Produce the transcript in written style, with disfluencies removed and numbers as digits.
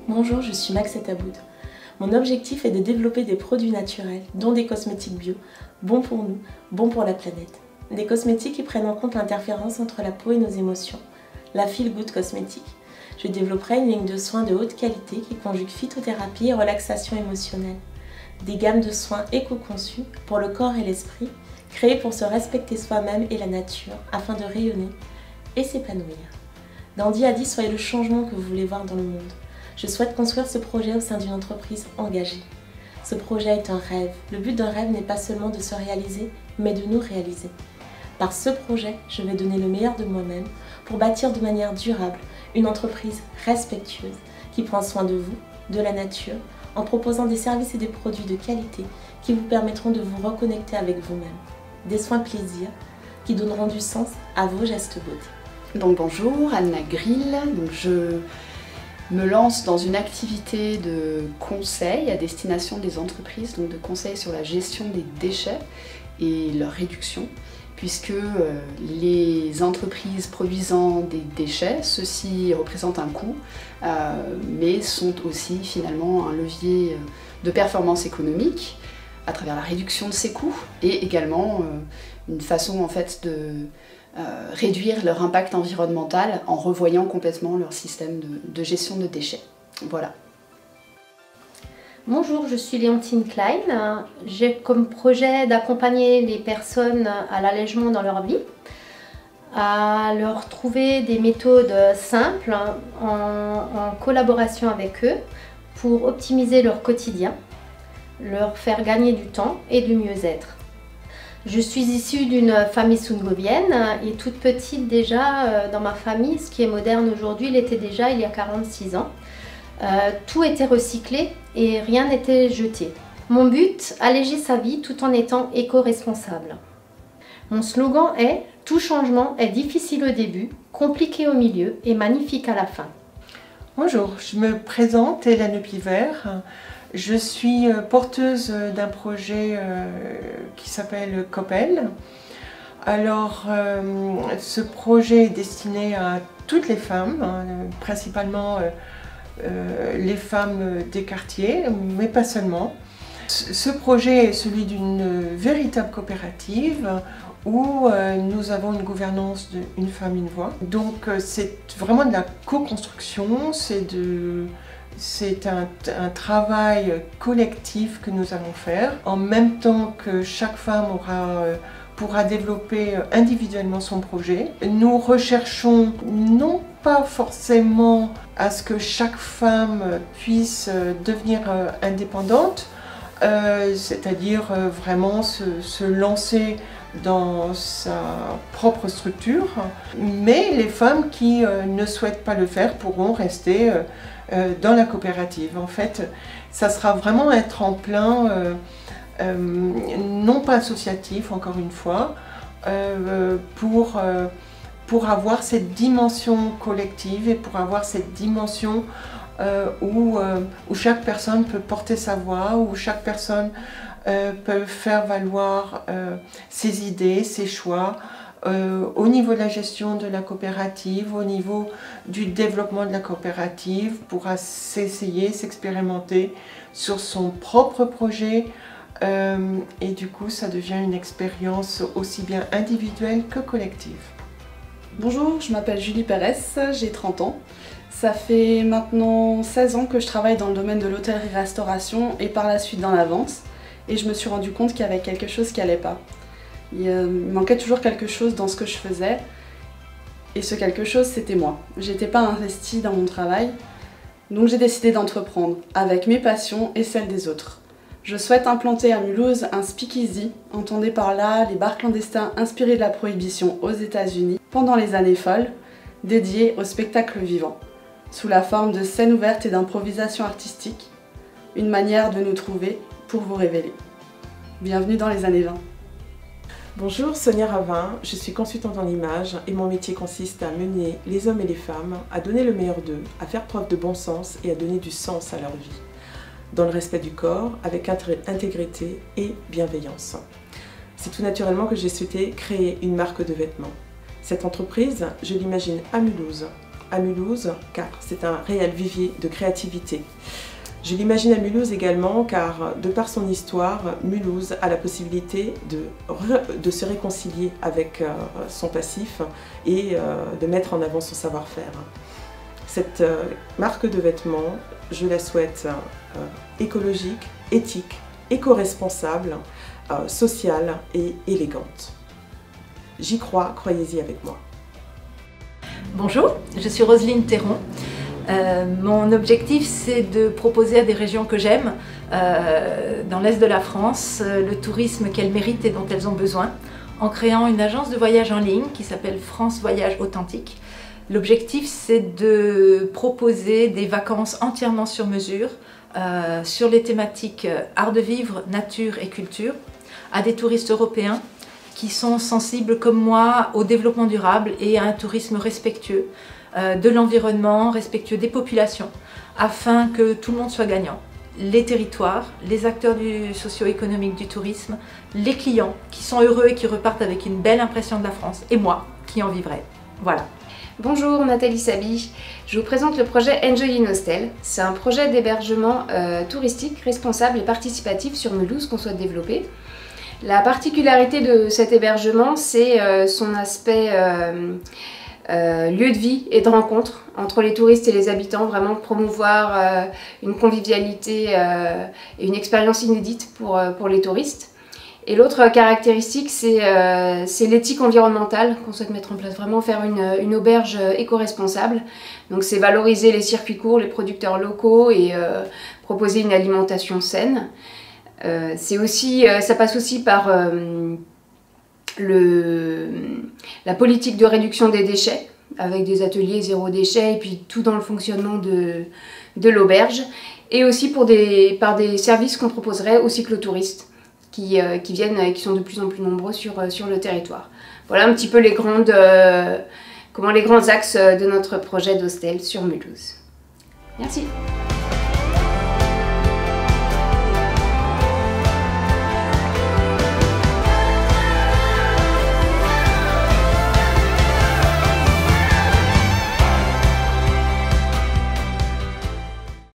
Bonjour, je suis Max Taboud. Mon objectif est de développer des produits naturels, dont des cosmétiques bio, bons pour nous, bons pour la planète. Des cosmétiques qui prennent en compte l'interférence entre la peau et nos émotions. La Feel Good Cosmétique. Je développerai une ligne de soins de haute qualité qui conjugue phytothérapie et relaxation émotionnelle. Des gammes de soins éco-conçues pour le corps et l'esprit, créées pour se respecter soi-même et la nature afin de rayonner et s'épanouir. Dandy a dit « Soyez le changement que vous voulez voir dans le monde ». Je souhaite construire ce projet au sein d'une entreprise engagée. Ce projet est un rêve. Le but d'un rêve n'est pas seulement de se réaliser, mais de nous réaliser. Par ce projet, je vais donner le meilleur de moi-même pour bâtir de manière durable une entreprise respectueuse qui prend soin de vous, de la nature, en proposant des services et des produits de qualité qui vous permettront de vous reconnecter avec vous-même. Des soins plaisir qui donneront du sens à vos gestes beauté. Donc bonjour, Anna Grill. Je me lance dans une activité de conseil à destination des entreprises, donc de conseil sur la gestion des déchets et leur réduction, puisque les entreprises produisant des déchets, ceux-ci représentent un coût, mais sont aussi finalement un levier de performance économique à travers la réduction de ces coûts et également une façon en fait de réduire leur impact environnemental en revoyant complètement leur système de gestion de déchets. Voilà. Bonjour, je suis Léontine Klein. J'ai comme projet d'accompagner les personnes à l'allègement dans leur vie, à leur trouver des méthodes simples en collaboration avec eux pour optimiser leur quotidien, leur faire gagner du temps et du mieux-être. Je suis issue d'une famille soungovienne et toute petite déjà dans ma famille, ce qui est moderne aujourd'hui, l'était déjà il y a 46 ans. Tout était recyclé et rien n'était jeté. Mon but, alléger sa vie tout en étant éco-responsable. Mon slogan est « Tout changement est difficile au début, compliqué au milieu et magnifique à la fin ». Bonjour, je me présente Hélène Pivert. Je suis porteuse d'un projet qui s'appelle Copel. Alors, ce projet est destiné à toutes les femmes, principalement les femmes des quartiers, mais pas seulement. Ce projet est celui d'une véritable coopérative où nous avons une gouvernance de une femme, une voix. Donc c'est vraiment de la co-construction, c'est un travail collectif que nous allons faire, en même temps que chaque femme pourra développer individuellement son projet. Nous recherchons non pas forcément à ce que chaque femme puisse devenir indépendante, c'est-à-dire vraiment se lancer dans sa propre structure, mais les femmes qui ne souhaitent pas le faire pourront rester dans la coopérative. En fait, ça sera vraiment un tremplin non pas associatif, encore une fois, pour avoir cette dimension collective et pour avoir cette dimension où chaque personne peut porter sa voix, où chaque personne peut faire valoir ses idées, ses choix, au niveau de la gestion de la coopérative, au niveau du développement de la coopérative, pourra s'essayer, s'expérimenter sur son propre projet et du coup ça devient une expérience aussi bien individuelle que collective. Bonjour, je m'appelle Julie Pérez, j'ai 30 ans. Ça fait maintenant 16 ans que je travaille dans le domaine de l'hôtellerie-restauration et par la suite dans la vente. Et je me suis rendu compte qu'il y avait quelque chose qui n'allait pas. Il manquait toujours quelque chose dans ce que je faisais. Et ce quelque chose, c'était moi. J'étais pas investie dans mon travail. Donc j'ai décidé d'entreprendre avec mes passions et celles des autres. Je souhaite implanter à Mulhouse un speakeasy, entendez par là les bars clandestins inspirés de la prohibition aux États-Unis pendant les années folles, dédiés au spectacle vivant, sous la forme de scènes ouvertes et d'improvisation artistique, une manière de nous trouver pour vous révéler. Bienvenue dans les années 20. Bonjour, Sonia Ravin, je suis consultante en image et mon métier consiste à mener les hommes et les femmes à donner le meilleur d'eux, à faire preuve de bon sens et à donner du sens à leur vie, dans le respect du corps, avec intégrité et bienveillance. C'est tout naturellement que j'ai souhaité créer une marque de vêtements. Cette entreprise, je l'imagine à Mulhouse, à Mulhouse car c'est un réel vivier de créativité. Je l'imagine à Mulhouse également car, de par son histoire, Mulhouse a la possibilité de se réconcilier avec son passif et de mettre en avant son savoir-faire. Cette marque de vêtements, je la souhaite écologique, éthique, éco-responsable, sociale et élégante. J'y crois, croyez-y avec moi. Bonjour, je suis Roselyne Théron. Mon objectif, c'est de proposer à des régions que j'aime, dans l'Est de la France, le tourisme qu'elles méritent et dont elles ont besoin, en créant une agence de voyage en ligne qui s'appelle France Voyage Authentique. L'objectif, c'est de proposer des vacances entièrement sur mesure sur les thématiques art de vivre, nature et culture à des touristes européens qui sont sensibles comme moi au développement durable et à un tourisme respectueux de l'environnement, respectueux des populations, afin que tout le monde soit gagnant. Les territoires, les acteurs socio-économiques du tourisme, les clients qui sont heureux et qui repartent avec une belle impression de la France, et moi qui en vivrai. Voilà. Bonjour, Nathalie Sabi. Je vous présente le projet Enjoy in Hostel. C'est un projet d'hébergement touristique, responsable et participatif sur Mulhouse qu'on souhaite développer. La particularité de cet hébergement, c'est son aspect lieu de vie et de rencontre entre les touristes et les habitants, vraiment promouvoir une convivialité et une expérience inédite pour les touristes. Et l'autre caractéristique, c'est l'éthique environnementale qu'on souhaite mettre en place, vraiment faire une auberge éco-responsable. Donc c'est valoriser les circuits courts, les producteurs locaux et proposer une alimentation saine. Ça passe aussi par la politique de réduction des déchets, avec des ateliers zéro déchet et puis tout dans le fonctionnement de l'auberge. Et aussi par des services qu'on proposerait aux cyclotouristes qui viennent et qui sont de plus en plus nombreux sur le territoire. Voilà un petit peu les grands axes de notre projet d'hostel sur Mulhouse. Merci.